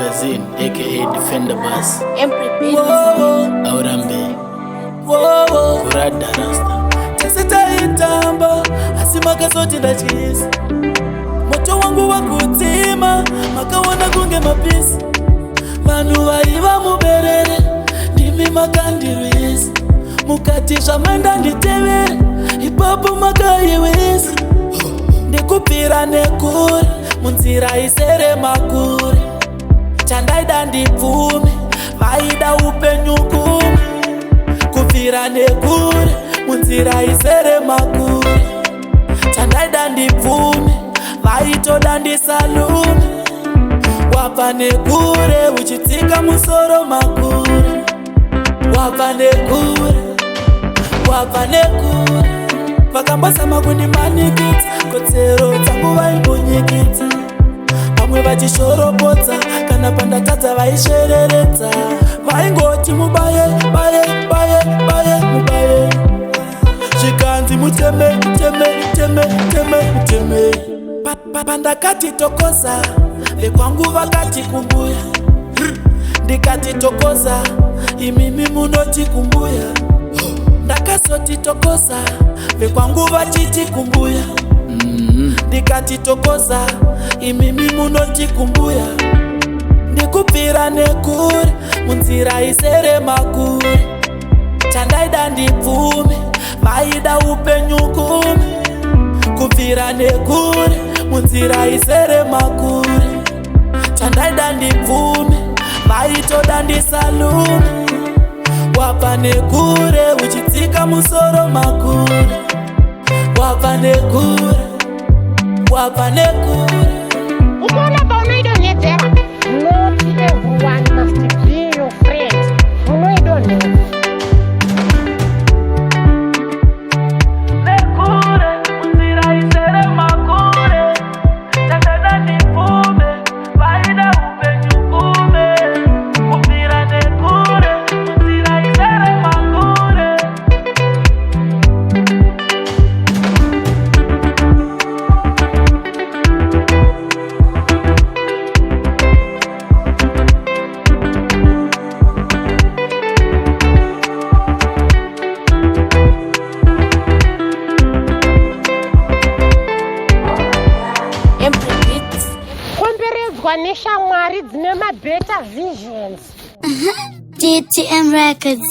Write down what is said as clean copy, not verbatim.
Magazine, aka Defender Bass. Aurambe Kurada Rasta Chesita itamba Asimaka sote na chisi Moto wangu wakutima Makawana kunge mapisi Manu waiva muberere Nimi makandirwisi Mukatisha menda nditewere Ipapu makayewisi Ndikupira nekure Munzira isere makure Chandaida ndipfume Vaida upenyukume Kupira nekure Munzira isere makure Chandaida ndipfume Vaitoda ndisalume Wapa nekure Uchitika musoro makure Wapa nekure Wapa nekure Vakambasa makundi manikiti Kotsero tangu vaimbonyekiti Pamwe vachishorobodza Kana panda tata vaisherereta Vaingoti mubaye, baye, baye, baye, mubaye Chikanzi muteme, teme, teme, teme, teme Panda kati tokoza Lekwangu vakati kumbuya Ndikati tokoza Imimi munoti kumbuya Ndakasoti tokoza Lekwangu vachiti kumbuya Ndikati tokoza Imimi munoti kumbuya Ndikupira nekure Munzira isere makure Chandaida ndipfume Vaida upenyukume Kupira nekure Munzira isere makure Chandaida ndipfume Vaitoda ndisalume Wapa nekure Uchitika musoro makure Wapa nekure Wapa nekure Ukona paunoido nyetera Not everyone must be your friend Unoido nyetera Nekure Munzira isere makure Chandaida ndipfume Vaida upenyukume Kupira nekure Munzira isere makure Komberedzwa neshamwari dzine mabeta visions DTM Records.